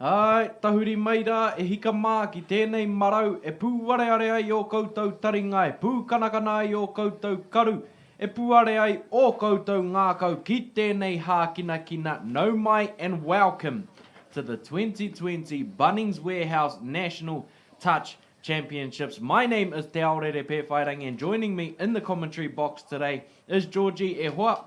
Ai, tahuri maira e hika mā ki tēnei marau e pūware are ai o koutou taringa e pū kanakana ai o koutou karu e pūare ai o koutou ngākau ki tēnei hākina nau mai and welcome to the 2020 Bunnings Warehouse National Touch Championships. My name is Te Aorere Pēwhairangi and joining me in the commentary box today is Georgie E Hoa.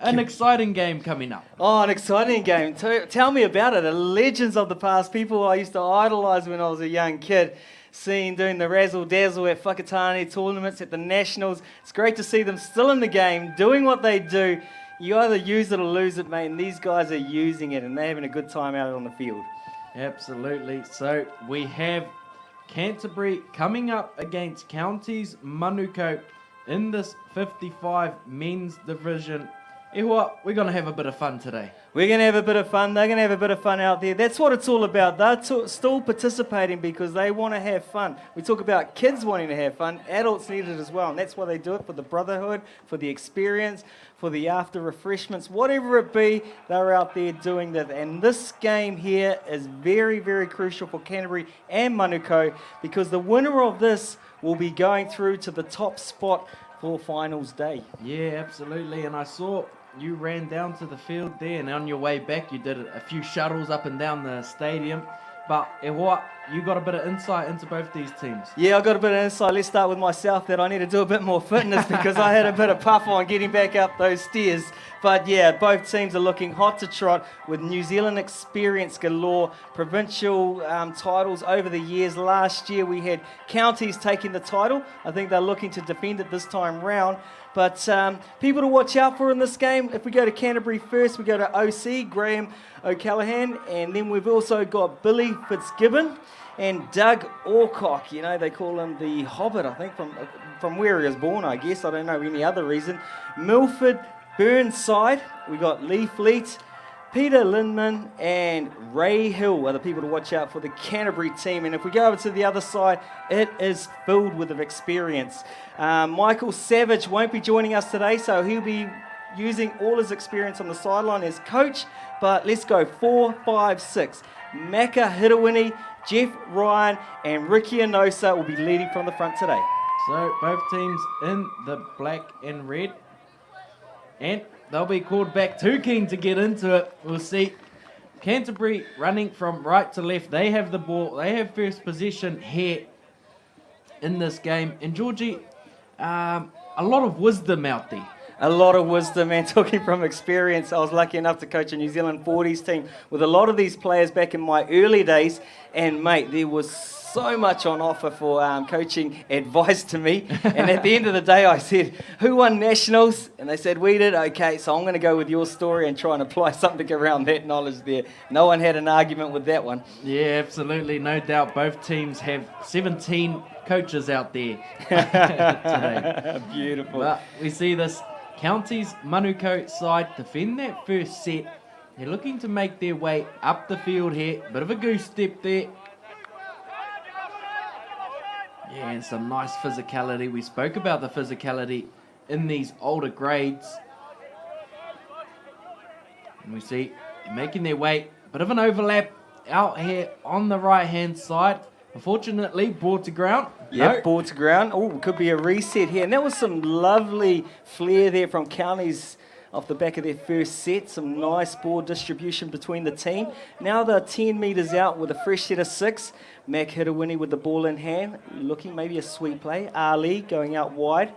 An exciting game coming up. Oh, an exciting game. Tell me about it. The legends of the past, people I used to idolise when I was a young kid, doing the razzle-dazzle at Whakatane tournaments, at the Nationals. It's great to see them still in the game, doing what they do. You either use it or lose it, mate, and these guys are using it, and they're having a good time out on the field. Absolutely. So we have Canterbury coming up against Counties Manukau in this 55 men's division. Ehua, we're going to have a bit of fun today. We're going to have a bit of fun. They're going to have a bit of fun out there. That's what it's all about. They're still participating because they want to have fun. We talk about kids wanting to have fun. Adults need it as well. And that's why they do it, for the brotherhood, for the experience, for the after refreshments. Whatever it be, they're out there doing that. And this game here is very, very crucial for Canterbury and Manukau because the winner of this will be going through to the top spot for finals day. Yeah, absolutely. And I saw you ran down to the field there, and on your way back you did a few shuttles up and down the stadium. But what, you got a bit of insight into both these teams? Yeah, I got a bit of insight. Let's start with myself, that I need to do a bit more fitness because I had a bit of puff on getting back up those stairs. But yeah, both teams are looking hot to trot with New Zealand experience galore, provincial titles over the years. Last year we had Counties taking the title. I think they're looking to defend it this time round. But people to watch out for in this game, if we go to Canterbury first, we go to OC, Graham O'Callaghan, and then we've also got Billy Fitzgibbon and Doug Orcock. You know, they call him the Hobbit, I think, from where he was born, I guess. I don't know any other reason. Milford Burnside, we got Lee Fleet, Peter Lindman and Ray Hill are the people to watch out for the Canterbury team. And if we go over to the other side, it is filled with experience. Michael Savage won't be joining us today, so he'll be using all his experience on the sideline as coach. But let's go 4, 5, 6. Maka Hirawini, Jeff Ryan and Ricky Anosa will be leading from the front today. So both teams in the black and red. And they'll be called back. Too keen to get into it. We'll see. Canterbury running from right to left. They have the ball. They have first possession here in this game. And Georgie, a lot of wisdom out there. A lot of wisdom, and talking from experience, I was lucky enough to coach a New Zealand 40s team with a lot of these players back in my early days. And mate, there was so much on offer for coaching advice to me. And at the end of the day, I said, who won Nationals? And they said, we did. Okay, so I'm going to go with your story and try and apply something around that knowledge there. No one had an argument with that one. Yeah, absolutely. No doubt both teams have 17 coaches out there today. Beautiful. But we see this Counties Manukau side defend that first set. They're looking to make their way up the field here. Bit of a goose step there. Yeah, and some nice physicality. We spoke about the physicality in these older grades. And we see making their way. Bit of an overlap out here on the right-hand side. Unfortunately, ball to ground. Yep, no. Ball to ground. Oh, could be a reset here. And that was some lovely flair there from Counties off the back of their first set. Some nice ball distribution between the team. Now they're 10 metres out with a fresh set of 6. Mac Hirawini with the ball in hand. Looking maybe a sweet play. Ali going out wide.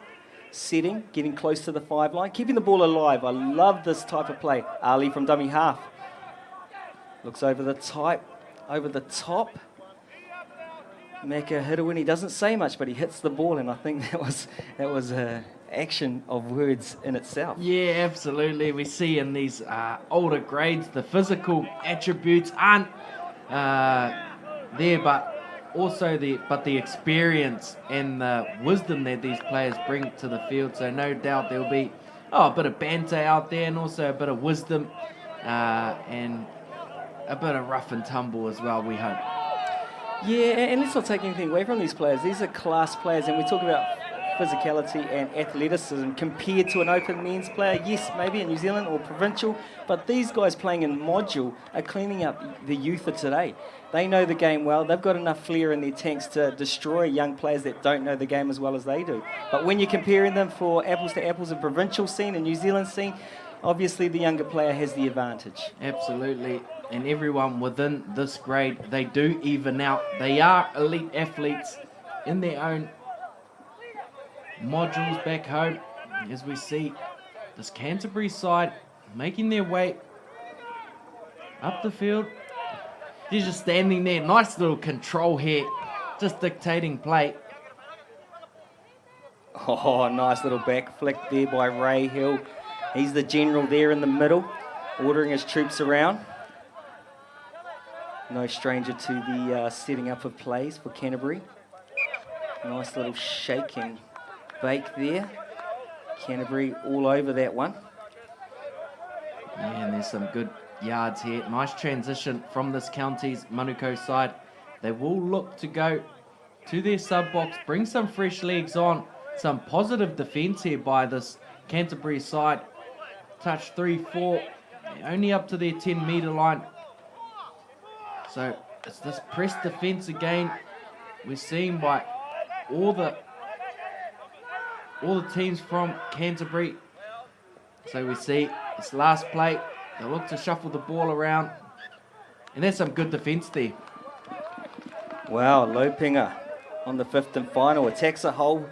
Setting, getting close to the 5 line. Keeping the ball alive. I love this type of play. Ali from dummy half. Looks over the top. Maka Hirawini doesn't say much, but he hits the ball, and I think that was action of words in itself. Yeah, absolutely. We see in these older grades the physical attributes aren't there, but also the experience and the wisdom that these players bring to the field. So no doubt there'll be a bit of banter out there, and also a bit of wisdom and a bit of rough and tumble as well, we hope. Yeah, and let's not take anything away from these players. These are class players, and we talk about physicality and athleticism compared to an open men's player. Yes, maybe in New Zealand or provincial, but these guys playing in module are cleaning up the youth of today. They know the game well. They've got enough flair in their tanks to destroy young players that don't know the game as well as they do. But when you're comparing them for apples to apples, a provincial scene, a New Zealand scene, obviously the younger player has the advantage. Absolutely. And everyone within this grade, they do even out. They are elite athletes in their own modules back home. As we see this Canterbury side making their way up the field. They're just standing there. Nice little control here. Just dictating play. Oh, nice little back flick there by Ray Hill. He's the general there in the middle, ordering his troops around. No stranger to the setting up of plays for Canterbury. Nice little shake and bake there. Canterbury all over that one. Yeah, and there's some good yards here. Nice transition from this county's Manukau side. They will look to go to their sub box, bring some fresh legs on. Some positive defence here by this Canterbury side. Touch 3-4, only up to their 10-metre line. So it's this press defence again. We're seeing by all the teams from Canterbury. So we see this last play. They look to shuffle the ball around. And there's some good defence there. Wow, Lopinger on the fifth and final. Attacks a hole,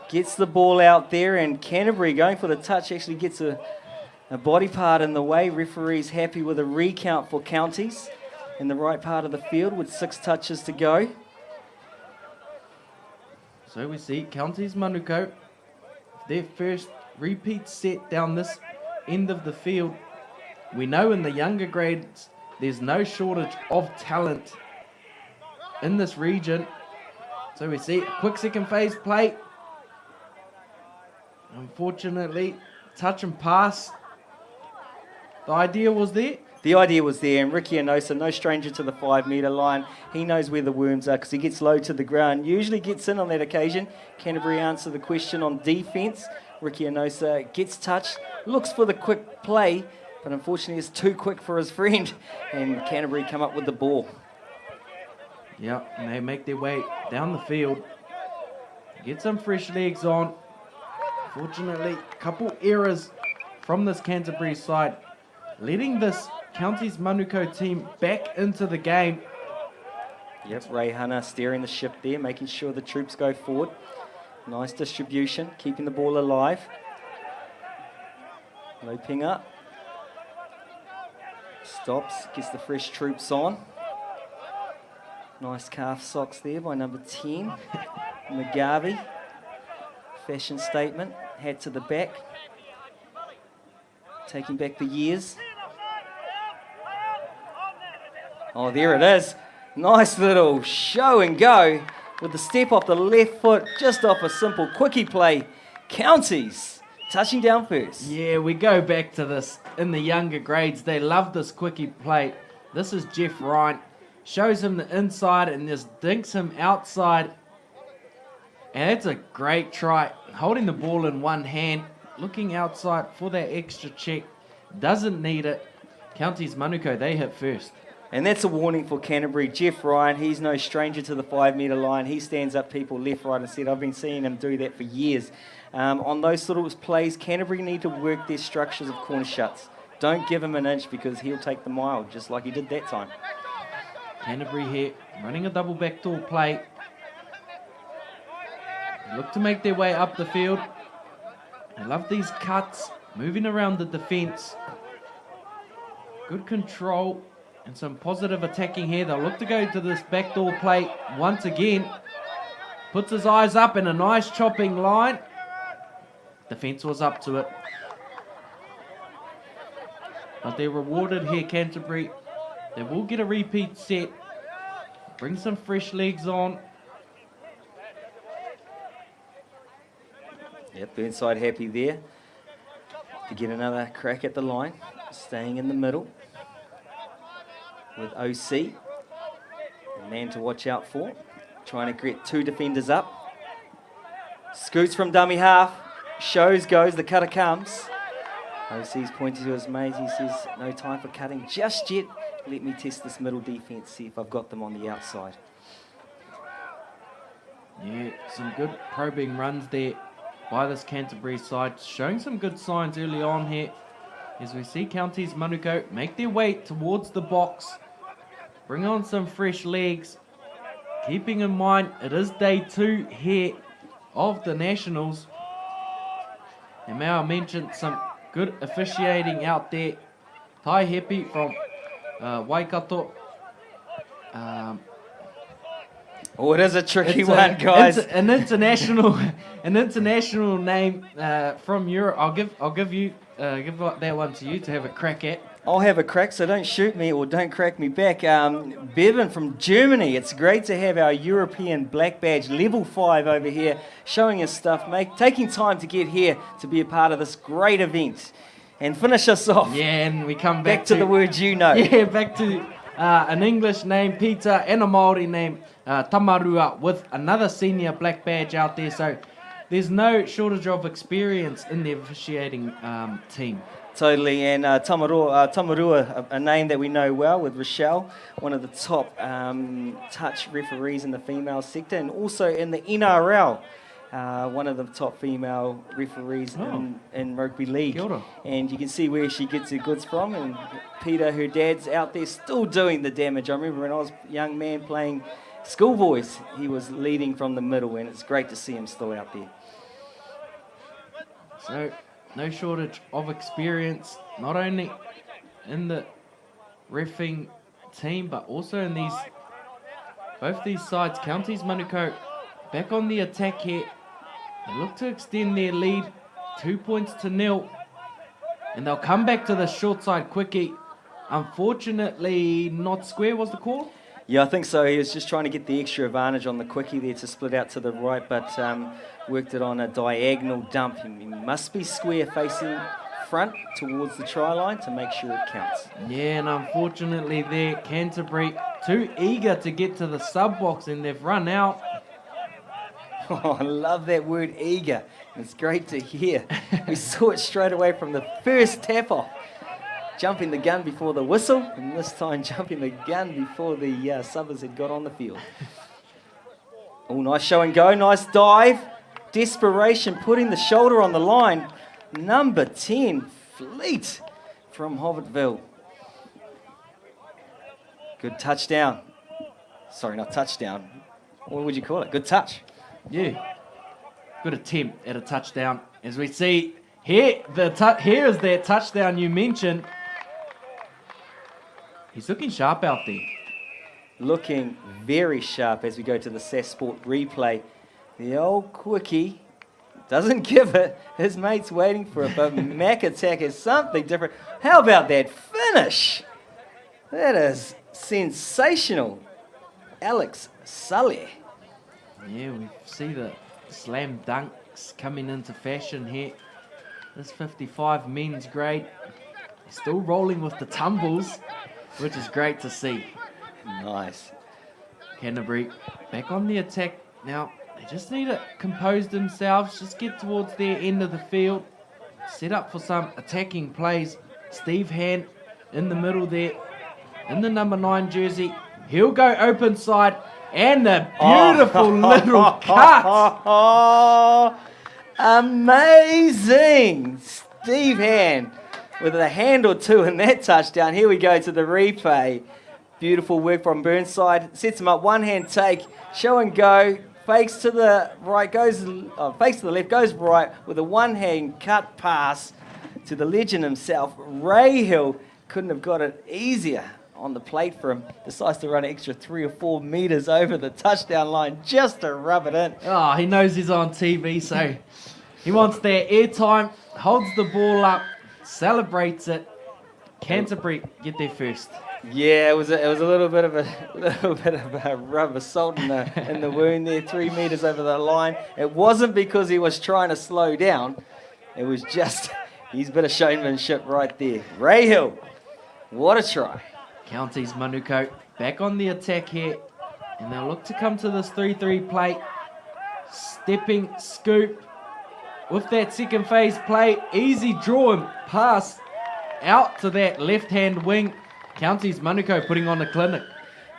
gets the ball out there, and Canterbury going for the touch actually gets a body part in the way. Referee's happy with a recount for counties in the right part of the field with 6 touches to go. So we see counties Manukau, their first repeat set down this end of the field. We know in the younger grades there's no shortage of talent in this region. So we see a quick second phase play. Unfortunately, touch and pass. The idea was there. The idea was there, and Ricky Anosa, no stranger to the 5-metre line. He knows where the worms are because he gets low to the ground, usually gets in on that occasion. Canterbury answer the question on defence. Ricky Anosa gets touched, looks for the quick play, but unfortunately it's too quick for his friend, and Canterbury come up with the ball. Yeah, and they make their way down the field. Get some fresh legs on. Fortunately, a couple errors from this Canterbury side, letting this Counties Manukau team back into the game. Yep, Ray Hunter steering the ship there, making sure the troops go forward. Nice distribution, keeping the ball alive. Lopinger stops, gets the fresh troops on. Nice calf socks there by number 10. McGarvey, fashion statement, hat to the back. Taking back the years. Oh, there it is. Nice little show and go with the step off the left foot, just off a simple quickie play. Counties touching down first. Yeah, we go back to this in the younger grades. They love this quickie play. This is Jeff Ryan. Shows him the inside and just dinks him outside. And it's a great try. Holding the ball in one hand, looking outside for that extra check. Doesn't need it. Counties Manukau, they hit first. And that's a warning for Canterbury. Jeff Ryan, he's no stranger to the 5-metre line. He stands up people left, right and centre. I've been seeing him do that for years. On those sort of plays, Canterbury need to work their structures of corner shuts. Don't give him an inch because he'll take the mile, just like he did that time. Canterbury here, running a double backdoor play. They look to make their way up the field. They love these cuts, moving around the defence. Good control and some positive attacking here. They'll look to go to this backdoor play once again. Puts his eyes up in a nice chopping line. Defence was up to it. But they're rewarded here, Canterbury. They will get a repeat set. Bring some fresh legs on. Yep, Burnside happy there to get another crack at the line. Staying in the middle with OC. A man to watch out for. Trying to get 2 defenders up. Scoots from dummy half. Shows goes, the cutter comes. OC's pointing to his mate. He says, no time for cutting just yet. Let me test this middle defence, see if I've got them on the outside. Yeah, some good probing runs there by this Canterbury side, showing some good signs early on here. As we see Counties Manukau make their way towards the box, bring on some fresh legs, keeping in mind it is day 2 here of the Nationals. And may I mention some good officiating out there. Tai Hepi from Waikato. Oh, it is a tricky one, guys. An international name from Europe. I'll give that one to you to have a crack at. I'll have a crack, so don't shoot me or don't crack me back. Bevan from Germany. It's great to have our European black badge level 5 over here, showing us stuff, taking time to get here to be a part of this great event and finish us off. Yeah, and we come back to the words you know. Yeah, back to an English name, Peter, and a Māori name, Tamarua, with another senior black badge out there. So there's no shortage of experience in the officiating team. Totally, and Tamarua, a name that we know well with Rochelle, one of the top touch referees in the female sector, and also in the NRL, one of the top female referees in rugby league. Kia ora. And you can see where she gets her goods from, and Peter, her dad's out there still doing the damage. I remember when I was a young man playing schoolboys, he was leading from the middle, and it's great to see him still out there. So, no shortage of experience, not only in the reffing team, but also in both these sides. Counties Manukau back on the attack here. They look to extend their lead, 2 points to 0. And they'll come back to the short side quickie. Unfortunately, not square was the call. Yeah, I think so. He was just trying to get the extra advantage on the quickie there to split out to the right, but worked it on a diagonal dump. He must be square facing front towards the try line to make sure it counts. Yeah, and unfortunately there, Canterbury too eager to get to the sub box, and they've run out. Oh, I love that word, eager. It's great to hear. We saw it straight away from the first tap off. Jumping the gun before the whistle, and this time jumping the gun before the subbers had got on the field. Oh, nice show and go, nice dive. Desperation, putting the shoulder on the line. Number 10, Fleet from Hobbitville. Good touchdown. Sorry, not touchdown. What would you call it? Good touch. Yeah, good attempt at a touchdown. As we see here, here is that touchdown you mentioned. He's looking sharp out there. Looking very sharp as we go to the SAS Sport replay. The old quickie doesn't give it. His mate's waiting for it, but Mac Attack is something different. How about that finish? That is sensational. Alex Sully. Yeah, we see the slam dunks coming into fashion here. This 55 men's grade still rolling with the tumbles, which is great to see. Nice. Canterbury back on the attack now. They just need to compose themselves, just get towards their end of the field, set up for some attacking plays. Steve Hand in the middle there, in the number 9 jersey. He'll go open side, and the beautiful little cut. Amazing. Steve Hand with a hand or two in that touchdown. Here we go to the replay. Beautiful work from Burnside. Sets him up, one hand take, show and go. Fakes to the right, fakes to the left, goes right with a one-hand cut pass to the legend himself. Ray Hill couldn't have got it easier on the plate for him. Decides to run an extra 3 or 4 meters over the touchdown line just to rub it in. Oh, he knows he's on TV, so he wants their airtime, holds the ball up, celebrates it. Canterbury get there first. Yeah, it was a little bit of a rub of salt in the wound there, 3 meters over the line. It wasn't because he was trying to slow down. It was just his bit of showmanship right there. Ray Hill, what a try. Counties Manukau back on the attack here, and they'll look to come to this 3-3 play. Stepping scoop with that second phase play. Easy draw and pass out to that left-hand wing. Counties Manukau putting on a clinic.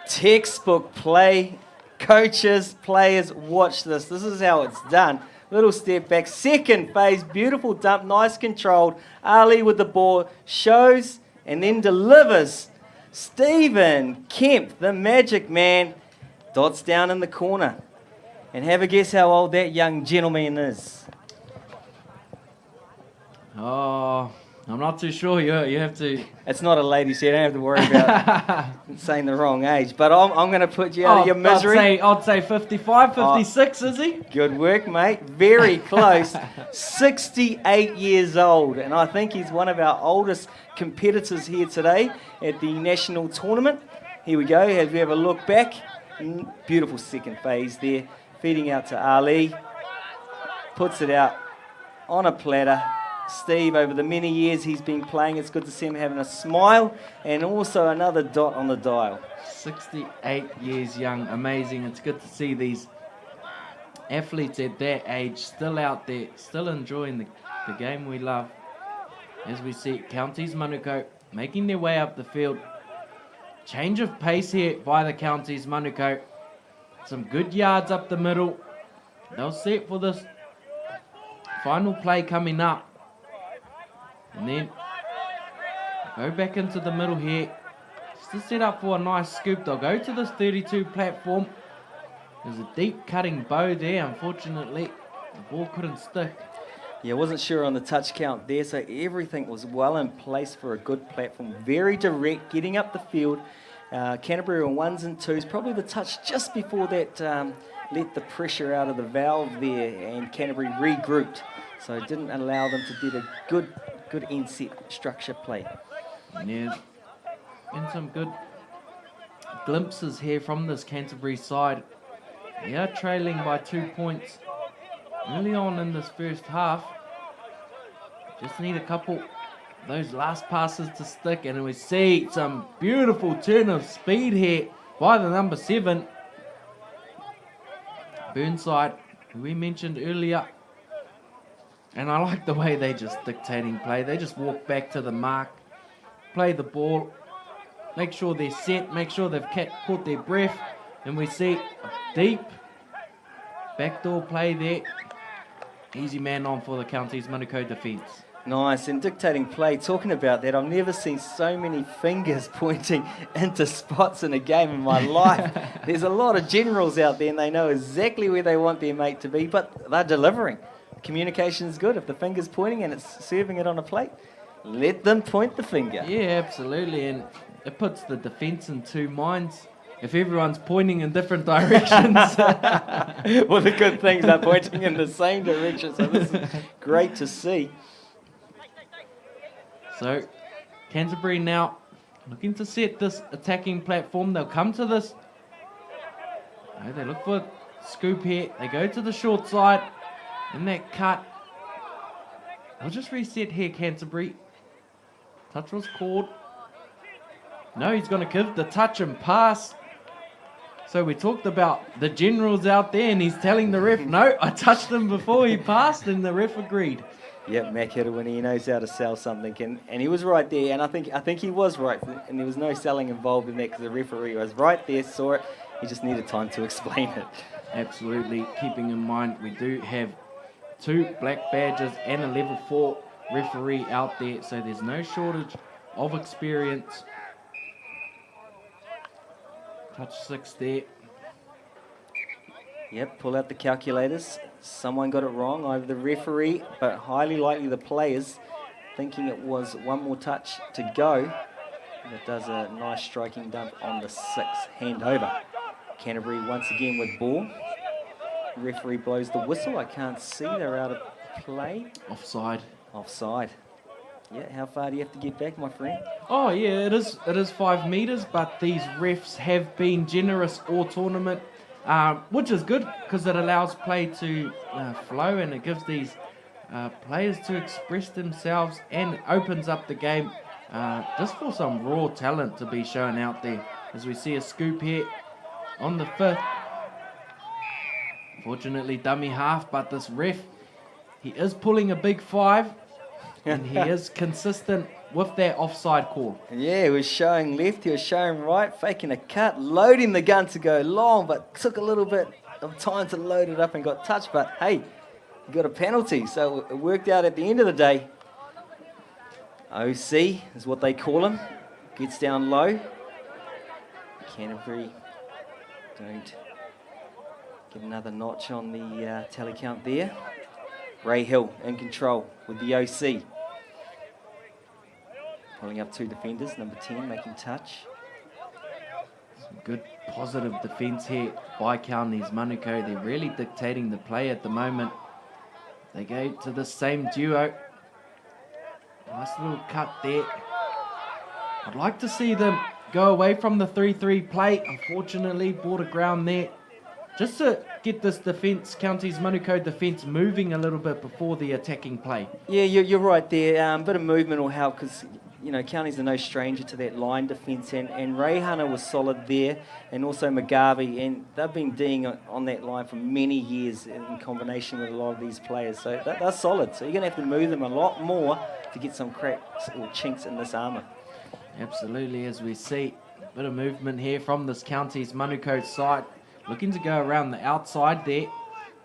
Textbook play. Coaches, players, watch this. This is how it's done. Little step back. Second phase. Beautiful dump. Nice controlled. Ali with the ball. Shows and then delivers. Stephen Kemp, the magic man, dots down in the corner. And have a guess how old that young gentleman is. Oh, I'm not too sure. You have to... It's not a lady, so you don't have to worry about saying the wrong age. But I'm going to put you out of your misery. I'd say 55, 56, is he? Good work, mate. Very close. 68 years old. And I think he's one of our oldest competitors here today at the national tournament. Here we go. As we have a look back. Beautiful second phase there. Feeding out to Ali. Puts it out on a platter. Steve, over the many years he's been playing, it's good to see him having a smile and also another dot on the dial. 68 years young, amazing. It's good to see these athletes at that age still out there, still enjoying the game we love. As we see Counties Manukau making their way up the field. Change of pace here by the Counties Manukau. Some good yards up the middle. They'll set for this final play coming up. And then go back into the middle here. Just to set up for a nice scoop. They'll go to this 32 platform. There's a deep cutting bow there. Unfortunately, the ball couldn't stick. Yeah, wasn't sure on the touch count there, so everything was well in place for a good platform. Very direct, getting up the field. Canterbury on ones and twos. Probably the touch just before that let the pressure out of the valve there, and Canterbury regrouped. So it didn't allow them to do the good inset structure play. Yeah, and some good glimpses here from this Canterbury side. They are trailing by 2 points early on in this first half. Just need a couple of those last passes to stick, and we see some beautiful turn of speed here by the number 7. Burnside, who we mentioned earlier. And I like the way they just dictating play. They just walk back to the mark, play the ball, make sure they're set, make sure they've caught their breath. And we see a deep backdoor play there. Easy man on for the Counties Manukau defence. Nice, and dictating play, talking about that, I've never seen so many fingers pointing into spots in a game in my life. There's a lot of generals out there and they know exactly where they want their mate to be, but they're delivering. Communication is good. If the finger's pointing and it's serving it on a plate, let them point the finger. Yeah, absolutely, and it puts the defence in two minds. If everyone's pointing in different directions. Well, the good things are pointing in the same direction, so this is great to see. So, Canterbury now looking to set this attacking platform. They'll come to this. Oh, they look for a scoop here. They go to the short side. In that cut. They'll just reset here, Canterbury. Touch was called. No, he's going to give the touch and pass. So we talked about the generals out there, and he's telling the ref, no, I touched him before he passed, and the ref agreed. Yep, Mac Hiddlewin, he knows how to sell something, and he was right there, and I think he was right, and there was no selling involved in that because the referee was right there, saw it, he just needed time to explain it. Absolutely, keeping in mind we do have 2 black badges and a level 4 referee out there, so there's no shortage of experience. Touch 6 there. Yep, pull out the calculators. Someone got it wrong, either the referee, but highly likely the players, thinking it was one more touch to go. That does a nice striking dump on the 6th handover. Canterbury once again with ball. Referee blows the whistle. I can't see. They're out of play. Offside. Offside. Yeah, how far do you have to get back, my friend? Oh, yeah, it is 5 metres, but these refs have been generous all tournament, which is good because it allows play to flow and it gives these players to express themselves and opens up the game just for some raw talent to be shown out there. As we see a scoop here on the 5th. Fortunately, dummy half, but this ref, he is pulling a big 5, and he is consistent with that offside call. Yeah, he was showing left, he was showing right, faking a cut, loading the gun to go long, but took a little bit of time to load it up and got touched. But hey, he got a penalty, so it worked out at the end of the day. OC is what they call him. Gets down low. Canterbury don't get another notch on the tally count there. Ray Hill in control with the OC. Pulling up 2 defenders, number 10 making touch. Some good positive defence here by Counties Manukau. They're really dictating the play at the moment. They go to the same duo. Nice little cut there. I'd like to see them go away from the 3-3 play. Unfortunately, border ground there. Just to get this defence, Counties Manukau defence moving a little bit before the attacking play. Yeah, you're right there. Bit of movement will help because, you know, Counties are no stranger to that line defence. And Ray Hunter was solid there, and also McGarvey. And they've been D'ing on that line for many years in combination with a lot of these players. So they're solid. So you're going to have to move them a lot more to get some cracks or chinks in this armour. Absolutely, as we see a bit of movement here from this Counties Manukau side. Looking to go around the outside there.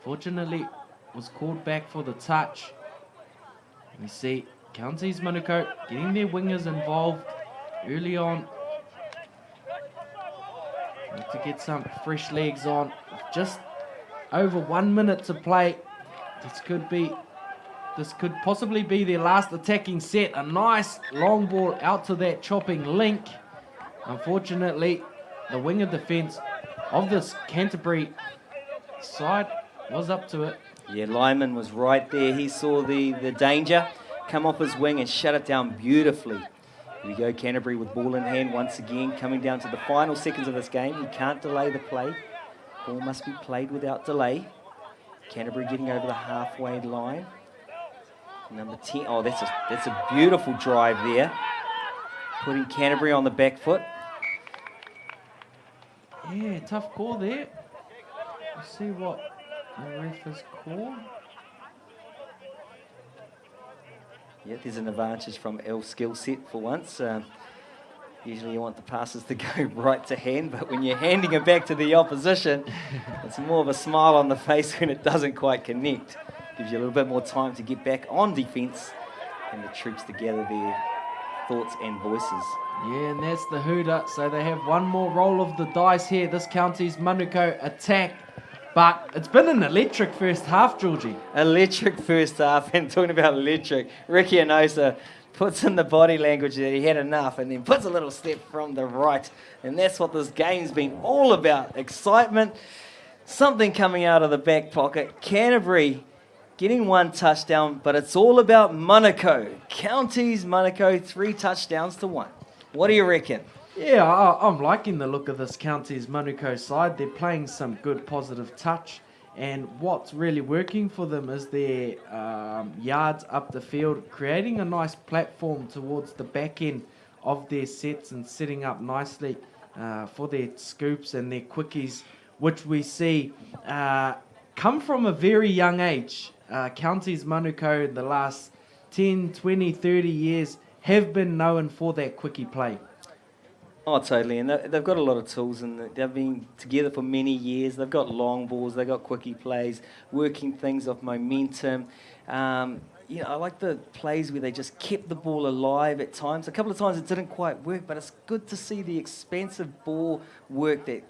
Fortunately, was called back for the touch. We see Counties Manukau getting their wingers involved early on. Need to get some fresh legs on. Just over 1 minute to play. This could possibly be their last attacking set. A nice long ball out to that chopping link. Unfortunately, the winger defence of this Canterbury side was up to it. Yeah, Lyman was right there. He saw the danger come off his wing and shut it down beautifully. Here we go, Canterbury with ball in hand once again, coming down to the final seconds of this game. He can't delay the play. Ball must be played without delay. Canterbury getting over the halfway line. Number 10, oh, that's a beautiful drive there. Putting Canterbury on the back foot. Yeah, tough call there. Let's see what the ref has called. Yeah, there's an advantage from L's skill set for once. Usually you want the passes to go right to hand, but when you're handing it back to the opposition, it's more of a smile on the face when it doesn't quite connect. Gives you a little bit more time to get back on defence and the troops to gather their thoughts and voices. Yeah, and that's the hooter. So they have one more roll of the dice here. This Counties Manukau attack. But it's been an electric first half, Georgie. Electric first half, and talking about electric, Ricky Anosa puts in the body language that he had enough and then puts a little step from the right. And that's what this game's been all about. Excitement, something coming out of the back pocket. Canterbury getting 1 touchdown, but it's all about Manukau. Counties Manukau 3 touchdowns to 1. What do you reckon? Yeah, I'm liking the look of this Counties Manukau side. They're playing some good positive touch. And what's really working for them is their yards up the field, creating a nice platform towards the back end of their sets and setting up nicely for their scoops and their quickies, which we see come from a very young age. Counties Manukau in the last 10, 20, 30 years have been known for that quickie play. Oh, totally. And they've got a lot of tools, and they've been together for many years. They've got long balls, they've got quickie plays, working things off momentum. You know, I like the plays where they just kept the ball alive at times. A couple of times it didn't quite work, but it's good to see the expansive ball work that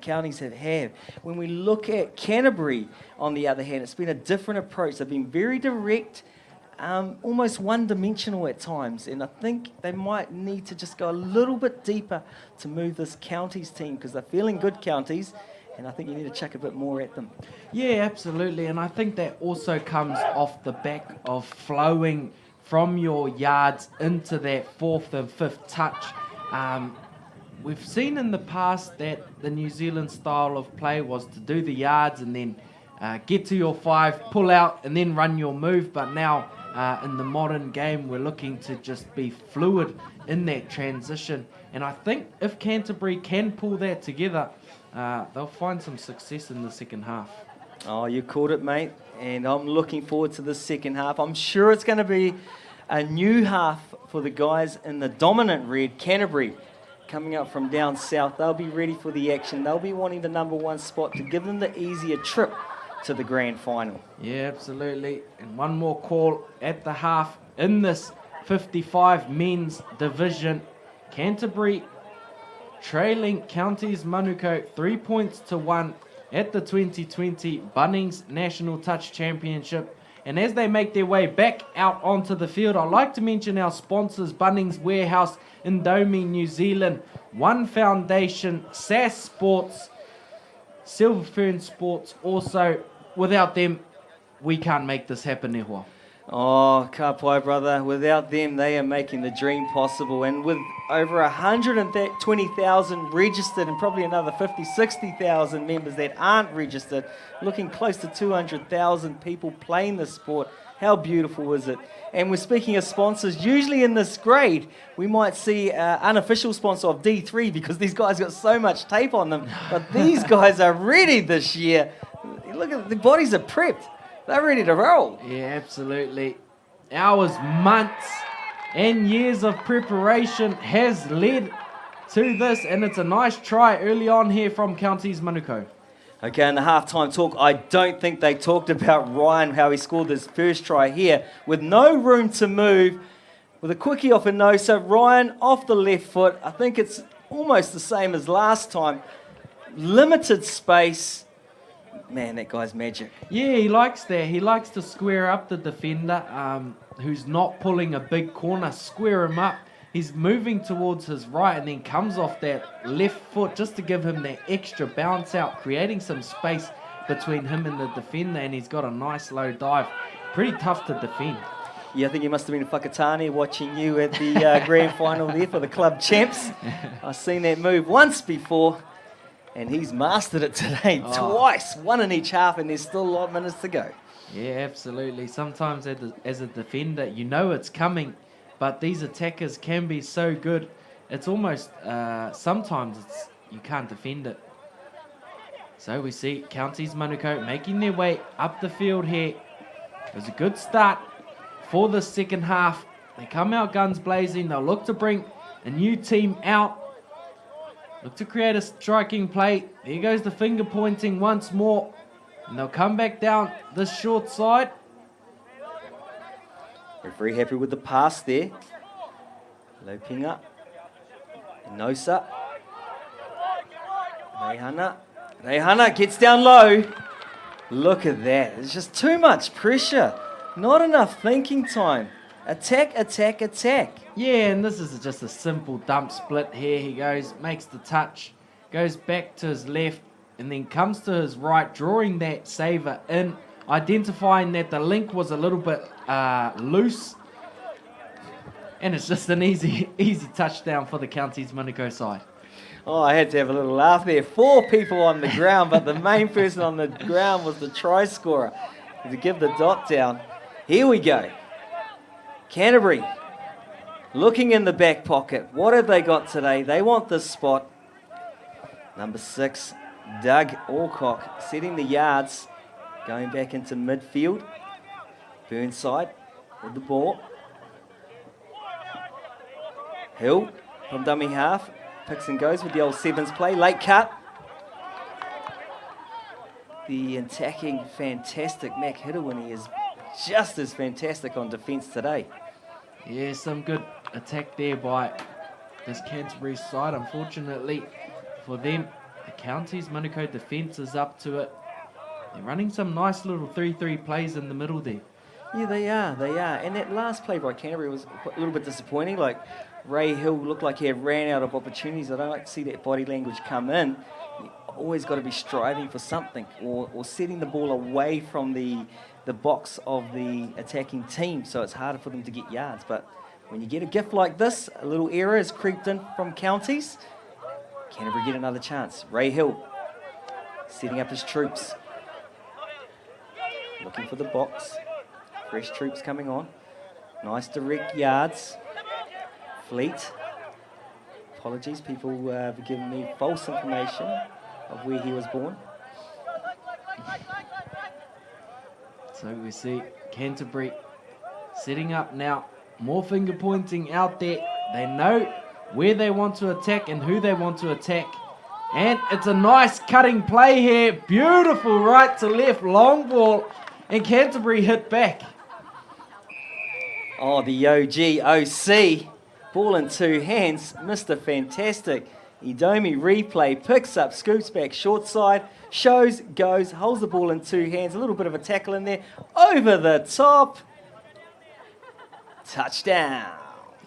Counties have had. When we look at Canterbury, on the other hand, it's been a different approach. They've been very direct, almost one-dimensional at times, and I think they might need to just go a little bit deeper to move this Counties team, because they're feeling good, Counties, and I think you need to chuck a bit more at them. Yeah, absolutely, and I think that also comes off the back of flowing from your yards into that 4th and 5th touch. We've seen in the past that the New Zealand style of play was to do the yards and then get to your 5, pull out, and then run your move, but now in the modern game, we're looking to just be fluid in that transition. And I think if Canterbury can pull that together, they'll find some success in the second half. Oh, you called it, mate. And I'm looking forward to the second half. I'm sure it's going to be a new half for the guys in the dominant red, Canterbury, coming up from down south. They'll be ready for the action. They'll be wanting the number one spot to give them the easier trip to the grand final. Yeah, absolutely. And one more call at the half in this 55 men's division. Canterbury trailing Counties Manukau 3 points to 1 at the 2020 Bunnings National Touch Championship. And as they make their way back out onto the field, I'd like to mention our sponsors, Bunnings Warehouse, Indomie, New Zealand, One Foundation, SAS Sports, Silver Fern Sports. Also, without them, we can't make this happen, Ehua. Oh, ka pai, brother. Without them, they are making the dream possible. And with over 120,000 registered and probably another 50, 60,000 members that aren't registered, looking close to 200,000 people playing the sport, how beautiful is it? And we're speaking of sponsors. Usually in this grade, we might see an unofficial sponsor of D3 because these guys got so much tape on them. But these guys are ready this year. Look at the bodies are prepped. They're ready to roll. Yeah, absolutely. Hours, months, and years of preparation has led to this, and it's a nice try early on here from Counties Manukau. Okay, in the halftime talk, I don't think they talked about Ryan, how he scored his first try here with no room to move, with a quickie off a nose. So Ryan off the left foot. I think it's almost the same as last time. Limited space. Man, that guy's magic. Yeah, he likes that. He likes to square up the defender who's not pulling a big corner, square him up. He's moving towards his right and then comes off that left foot just to give him that extra bounce out, creating some space between him and the defender, and he's got a nice low dive. Pretty tough to defend. Yeah, I think he must have been in Whakatane watching you at the grand final there for the club champs. I've seen that move once before. And he's mastered it today twice, one in each half, and there's still a lot of minutes to go. Yeah, absolutely. Sometimes as a defender, you know it's coming, but these attackers can be so good. It's almost, sometimes you can't defend it. So we see Counties Manukau making their way up the field here. It was a good start for the second half. They come out guns blazing. They'll look to bring a new team out. Look to create a striking play. There goes the finger pointing once more. And they'll come back down this short side. We're very happy with the pass there. Loping up. Nosa. Rehana gets down low. Look at that. There's just too much pressure. Not enough thinking time. Attack, attack, attack. Yeah, and this is just a simple dump split. Here he goes, makes the touch, goes back to his left, and then comes to his right, drawing that saver in, identifying that the link was a little bit loose. And it's just an easy touchdown for the Counties Manukau side. Oh, I had to have a little laugh there. 4 people on the ground, but the main person on the ground was the try scorer. To give the dot down. Here we go. Canterbury, looking in the back pocket. What have they got today? They want this spot. Number 6, Doug Alcock, setting the yards, going back into midfield. Burnside with the ball. Hill from dummy half, picks and goes with the old sevens play. Late cut. The attacking, fantastic Mac Hiddewini is just as fantastic on defence today. Yeah, some good attack there by this Canterbury side. Unfortunately for them, the Counties Manukau defence is up to it. They're running some nice little 3-3 plays in the middle there. Yeah, they are. And that last play by Canterbury was a little bit disappointing. Like, Ray Hill looked like he had ran out of opportunities. I don't like to see that body language come in. You always got to be striving for something or setting the ball away from the box of the attacking team, so it's harder for them to get yards. But when you get a gift like this, a little error has creeped in from Counties. Canterbury get another chance. Ray Hill setting up his troops. Looking for the box. Fresh troops coming on. Nice direct yards. Fleet. Apologies, people have given me false information of where he was born. So we see Canterbury setting up now. More finger pointing out there. They know where they want to attack and who they want to attack. And it's a nice cutting play here. Beautiful right to left, long ball. And Canterbury hit back. Oh, the OG-OC. Ball in two hands. Mr. Fantastic. Idomi replay, picks up, scoops back short side, shows, goes, holds the ball in two hands. A little bit of a tackle in there. Over the top. Touchdown.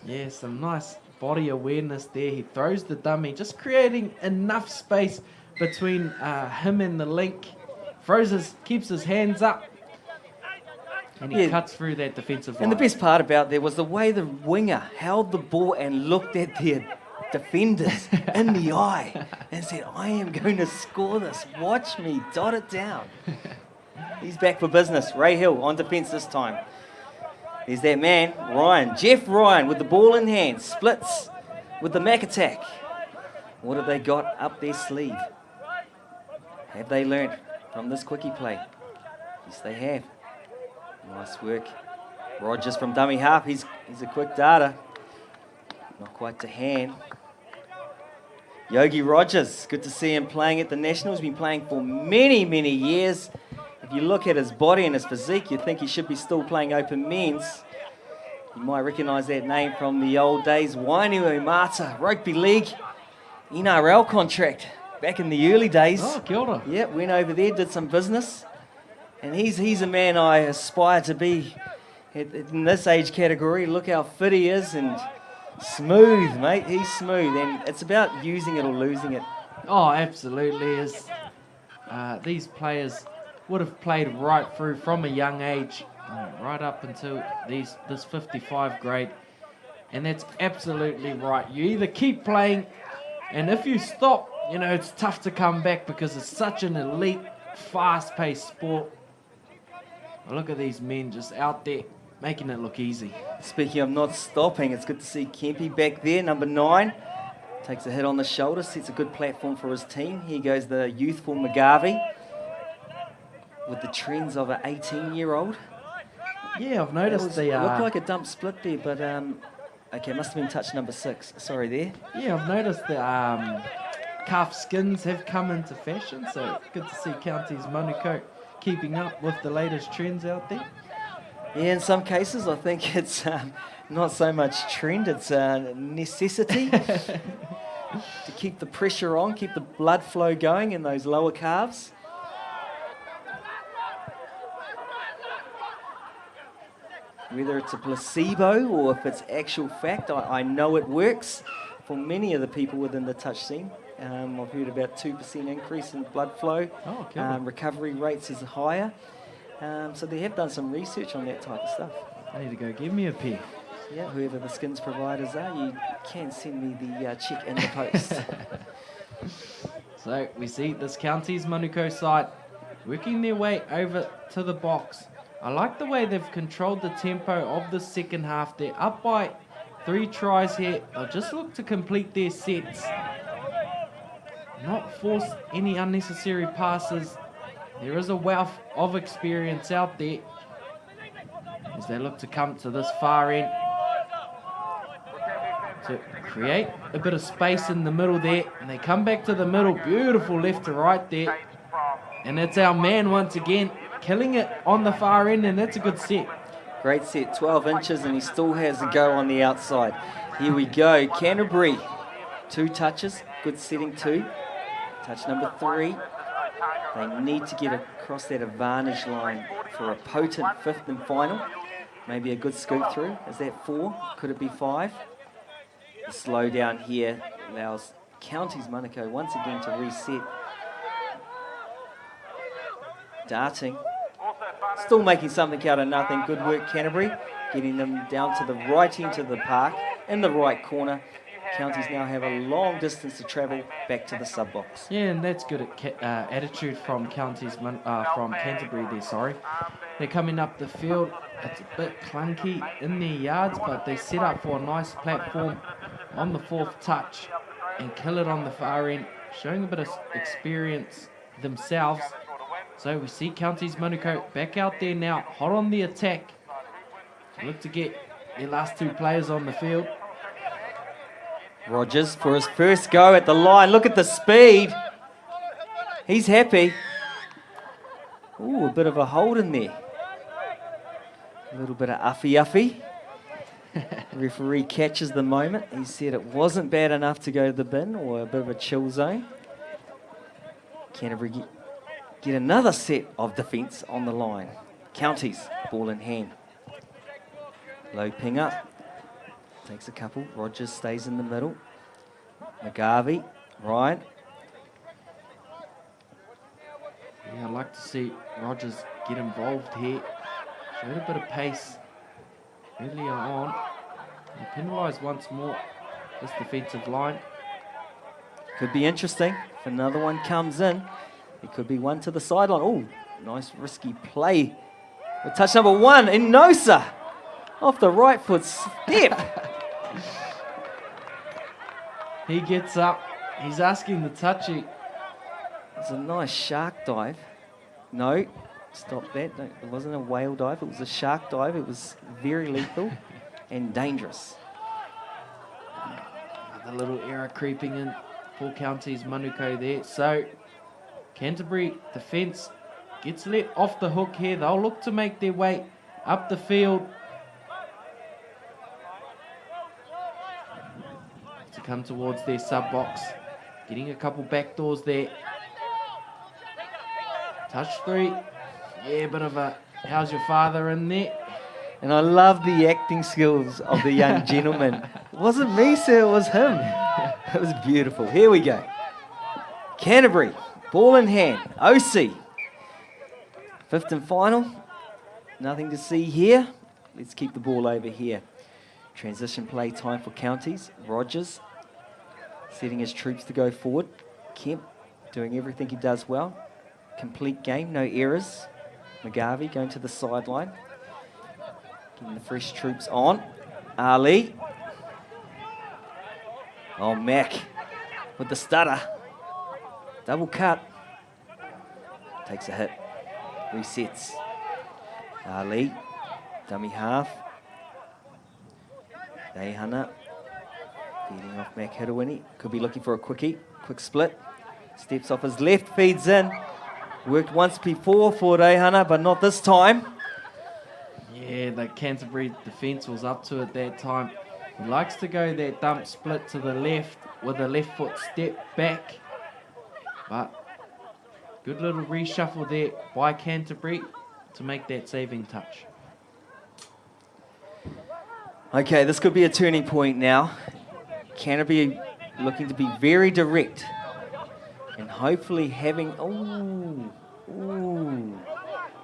Yeah, some nice body awareness there. He throws the dummy, just creating enough space between him and the link. Keeps his hands up. And he cuts through that defensive line. And the best part about that was the way the winger held the ball and looked at their defenders in the eye and said, I am going to score this. Watch me dot it down. He's back for business. Ray Hill on defence this time. There's that man, Ryan. Jeff Ryan with the ball in hand. Splits with the Mac attack. What have they got up their sleeve? Have they learned from this quickie play? Yes, they have. Nice work. Rogers from dummy half. He's a quick data. Not quite to hand. Yogi Rogers. Good to see him playing at the Nationals. Been playing for many, many years. If you look at his body and his physique, you'd think he should be still playing open men's. You might recognise that name from the old days. Wainui Mata, Rugby League, NRL contract back in the early days. Oh, kia ora. Yep, went over there, did some business. And he's a man I aspire to be in this age category. Look how fit he is and smooth, mate. He's smooth. And it's about using it or losing it. Oh, absolutely. These players would have played right through from a young age, right up until this 55 grade. And that's absolutely right. You either keep playing, and if you stop, it's tough to come back because it's such an elite, fast-paced sport. Look at these men just out there making it look easy. Speaking of not stopping, it's good to see Kempy back there, number 9. Takes a hit on the shoulder, sets a good platform for his team. Here goes the youthful McGarvey with the trends of an 18-year-old. Yeah, I've noticed It looked like a dump split there, but okay, must have been touch number 6. Sorry there. Yeah, I've noticed the calf skins have come into fashion, so good to see Counties Manukau keeping up with the latest trends out there. Yeah, in some cases, I think it's not so much trend, it's a necessity to keep the pressure on, keep the blood flow going in those lower calves. Whether it's a placebo or if it's actual fact, I know it works for many of the people within the touch scene. I've heard about 2% increase in blood flow. Oh, okay. Recovery rates is higher. So they have done some research on that type of stuff. I need to go give me a pair. Yeah, whoever the skins providers are, you can send me the check in the post. So we see this Counties Manukau side working their way over to the box. I like the way they've controlled the tempo of the second half. They're up by 3 tries here. They'll just look to complete their sets. Not force any unnecessary passes. There is a wealth of experience out there as they look to come to this far end to create a bit of space in the middle there. And they come back to the middle. Beautiful left to right there. And it's our man once again, killing it on the far end, and that's a good set. Great set, 12 inches, and he still has a go on the outside. Here we go, Canterbury. 2 touches, good setting 2. Touch number 3. They need to get across that advantage line for a potent 5th and final. Maybe a good scoop through. Is that 4? Could it be 5? The slow down here allows Counties Manukau once again to reset. Darting. Still making something out of nothing. Good work, Canterbury. Getting them down to the right end of the park, in the right corner. Counties now have a long distance to travel back to the sub-box. Yeah, and that's good attitude from from Canterbury there, sorry. They're coming up the field. It's a bit clunky in their yards, but they set up for a nice platform on the 4th touch and kill it on the far end, showing a bit of experience themselves. So we see Counties Manukau back out there now, hot on the attack. Look to get their last 2 players on the field. Rogers for his first go at the line. Look at the speed. He's happy. Ooh, a bit of a hold in there. A little bit of uffy. Referee catches the moment. He said it wasn't bad enough to go to the bin, or a bit of a chill zone. Canterbury get another set of defence on the line. Counties, ball in hand. Low ping up. Takes a couple. Rogers stays in the middle. McGarvey, Ryan. Yeah, I'd like to see Rogers get involved here. Showed a bit of pace earlier on. And penalised once more this defensive line. Could be interesting. If another one comes in, it could be one to the sideline. Oh, nice risky play. With touch number 1, Inosa. Off the right foot step. He gets up. He's asking the touchy. It's a nice shark dive. No, stop that. No, it wasn't a whale dive. It was a shark dive. It was very lethal and dangerous. Another little error creeping in for Counties Manukau there. So Canterbury defence gets let off the hook here. They'll look to make their way up the field. To come towards their sub box. Getting a couple back doors there. Touch 3. Yeah, bit of a how's your father in there. And I love the acting skills of the young gentleman. It wasn't me, sir, it was him. It was beautiful. Here we go. Canterbury, ball in hand. OC. 5th and final. Nothing to see here. Let's keep the ball over here. Transition play time for Counties. Rogers setting his troops to go forward. Kemp doing everything he does well. Complete game, no errors. McGarvey going to the sideline. Getting the fresh troops on. Ali. Oh, Mac with the stutter. Double cut. Takes a hit. Resets. Ali. Dummy half. Dayhana. Feeding off Mac Hirawini. Could be looking for a quickie. Quick split. Steps off his left, feeds in. Worked once before for Dayhana, but not this time. Yeah, the Canterbury defence was up to it that time. He likes to go that dump split to the left with a left foot step back. But good little reshuffle there by Canterbury to make that saving touch. Okay, this could be a turning point now. Canterbury looking to be very direct. And hopefully having... Ooh.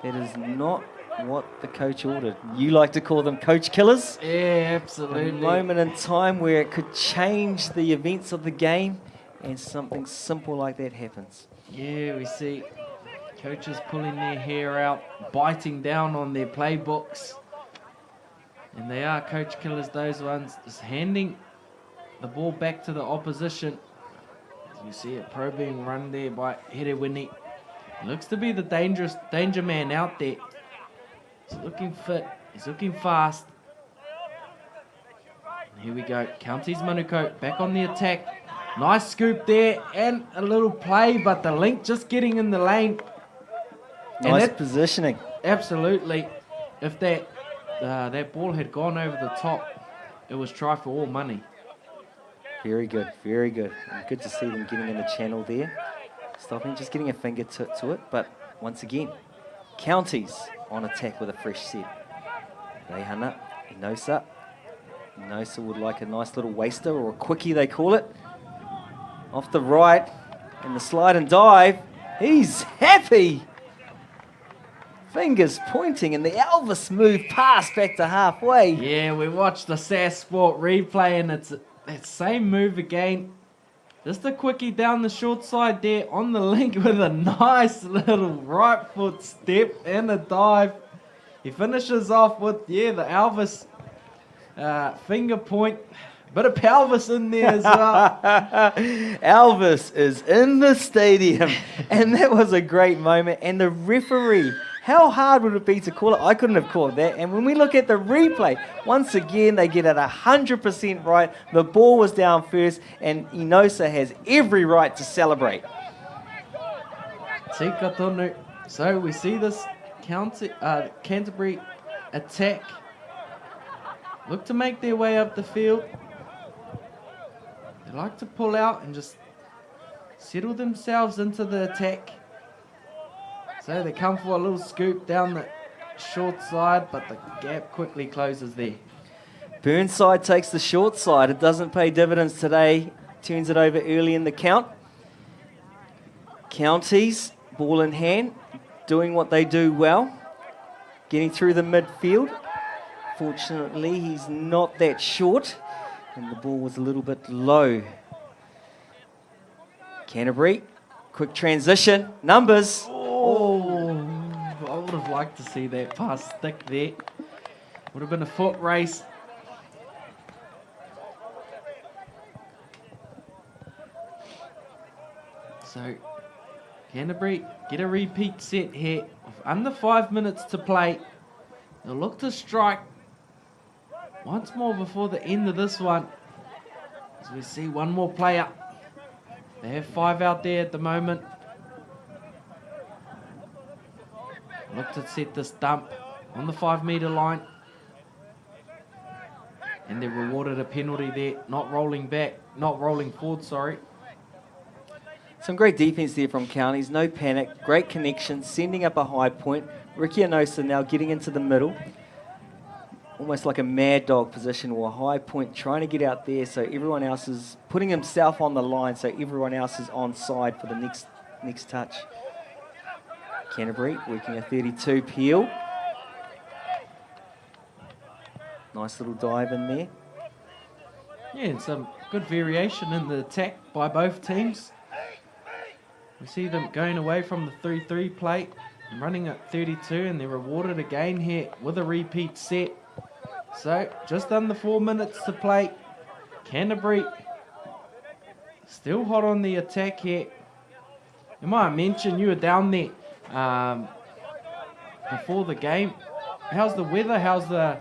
That is not what the coach ordered. You like to call them coach killers? Yeah, absolutely. A moment in time where it could change the events of the game and something simple like that happens. Yeah, we see coaches pulling their hair out, biting down on their playbooks. And they are coach killers, those ones. Just handing the ball back to the opposition. As you see a probing run there by Hirawini. Looks to be the danger man out there. He's looking fit. He's looking fast. And here we go. Counties Manukau back on the attack. Nice scoop there and a little play, but the link just getting in the lane. Nice positioning. Absolutely. If that ball had gone over the top, it was try for all money. Very good, very good. And good to see them getting in the channel there. Stopping, just getting a finger to it. But once again, Counties on attack with a fresh set. Reihana, Inosa. Inosa would like a nice little waster or a quickie, they call it. Off the right, and the slide and dive. He's happy. Fingers pointing, and the Elvis move pass back to halfway. Yeah, we watched the SAS Sport replay, and it's that same move again. Just a quickie down the short side there on the link with a nice little right foot step and a dive. He finishes off with, the Elvis finger point. Bit of pelvis in there as well. Elvis is in the stadium, and that was a great moment. And the referee, how hard would it be to call it? I couldn't have called that. And when we look at the replay, once again, they get it 100% right. The ball was down first, and Inosa has every right to celebrate. Tika tonu. So we see this Canterbury attack. Look to make their way up the field. They like to pull out and just settle themselves into the attack. So they come for a little scoop down the short side, but the gap quickly closes there. Burnside takes the short side. It doesn't pay dividends today. Turns it over early in the count. Counties, ball in hand, doing what they do well. Getting through the midfield. Fortunately, he's not that short. And the ball was a little bit low. Canterbury, quick transition. Numbers. Oh, I would have liked to see that pass stick there. Would have been a foot race. So, Canterbury get a repeat set here. With under 5 minutes to play. They'll look to strike once more before the end of this one. As we see one more player. They have 5 out there at the moment. Look to set this dump on the 5 metre line. And they're rewarded a penalty there. Not rolling forward, sorry. Some great defence there from Counties. No panic. Great connection. Sending up a high point. Ricky Inosa now getting into the middle. Almost like a mad dog position or a high point, trying to get out there so everyone else is putting himself on the line so everyone else is on side for the next touch. Canterbury working a 32 peel. Nice little dive in there. Yeah, and some good variation in the attack by both teams. We see them going away from the 3-3 play and running at 32, and they're rewarded again here with a repeat set. So, just under 4 minutes to play. Canterbury still hot on the attack here. You might mention you were down there before the game. How's the weather? How's the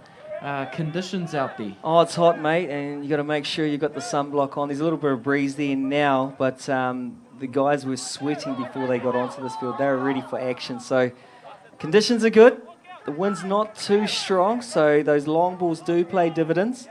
conditions out there? Oh, it's hot, mate, and you got to make sure you got the sunblock on. There's a little bit of breeze there now, but the guys were sweating before they got onto this field. They were ready for action, so conditions are good. The wind's not too strong, so those long balls do play dividends.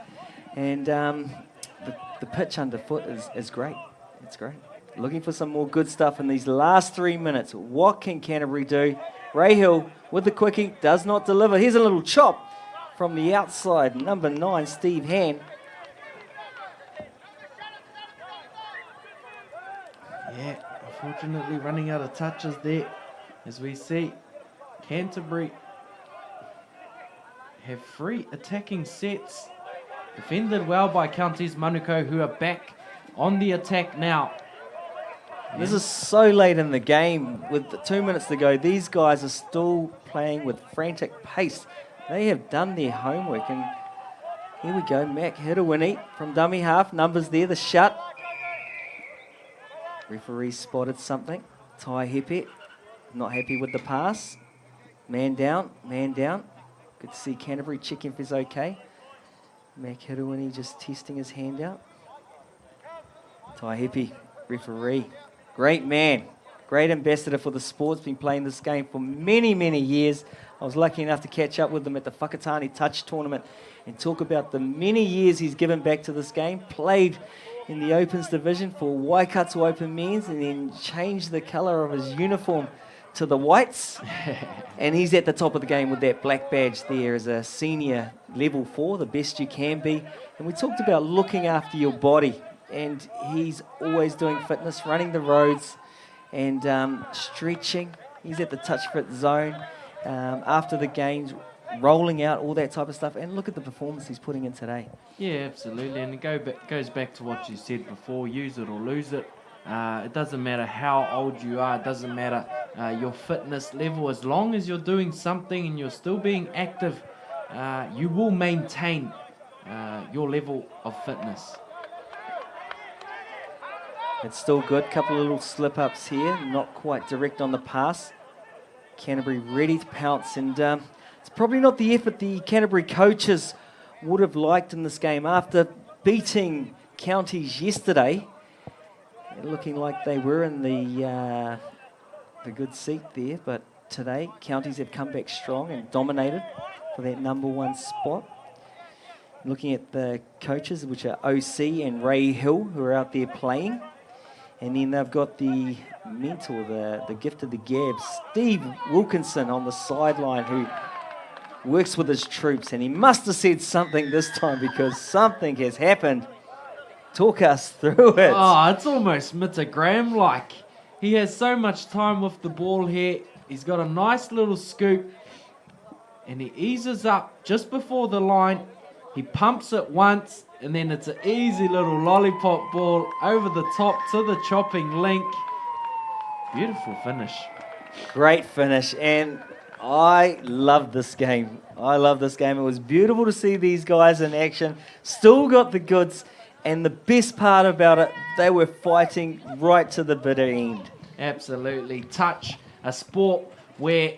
And the pitch underfoot is great. It's great. Looking for some more good stuff in these last 3 minutes. What can Canterbury do? Rahill with the quickie does not deliver. Here's a little chop from the outside. Number 9, Steve Hand. Yeah, unfortunately running out of touches there. As we see, Canterbury have 3 attacking sets. Defended well by Counties Manukau, who are back on the attack now. This is so late in the game. With 2 minutes to go, these guys are still playing with frantic pace. They have done their homework. And here we go, Mac Hidawini from dummy half. Numbers there, the shut. Referee spotted something. Tai Hepe, not happy with the pass. Man down, man down. Good to see Canterbury checking if he's okay. Mac Hidawini just testing his hand out. Tai Hepe, referee. Great man. Great ambassador for the sports. Been playing this game for many, many years. I was lucky enough to catch up with him at the Whakatane Touch Tournament and talk about the many years he's given back to this game. Played in the Opens division for Waikato Open Men's and then changed the colour of his uniform to the whites. And he's at the top of the game with that black badge there as a senior level 4, the best you can be. And we talked about looking after your body, and he's always doing fitness, running the roads and stretching. He's at the touch fit zone after the games, rolling out, all that type of stuff. And look at the performance he's putting in today. Yeah, absolutely. And it goes back to what you said before, use it or lose it. It doesn't matter how old you are. It doesn't matter your fitness level. As long as you're doing something and you're still being active, you will maintain your level of fitness. It's still good. Couple of little slip-ups here. Not quite direct on the pass. Canterbury ready to pounce. And it's probably not the effort the Canterbury coaches would have liked in this game. After beating Counties yesterday, looking like they were in the good seat there. But today, Counties have come back strong and dominated for that #1 spot. Looking at the coaches, which are OC and Ray Hill, who are out there playing. And then they've got the mentor, the gift of the gab, Steve Wilkinson on the sideline, who works with his troops. And he must have said something this time because something has happened. Talk us through it. Oh, it's almost Mr. Graham-like. He has so much time with the ball here. He's got a nice little scoop. And he eases up just before the line. He pumps it once, and then it's an easy little lollipop ball over the top to the chopping link. Beautiful finish. Great finish, and I love this game. I love this game. It was beautiful to see these guys in action. Still got the goods, and the best part about it, they were fighting right to the bitter end. Absolutely. Touch, a sport where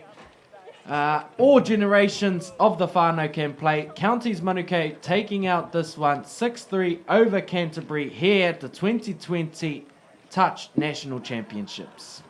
all generations of the whānau can play. Counties Manukau taking out this one 6-3 over Canterbury here at the 2020 Touch National Championships.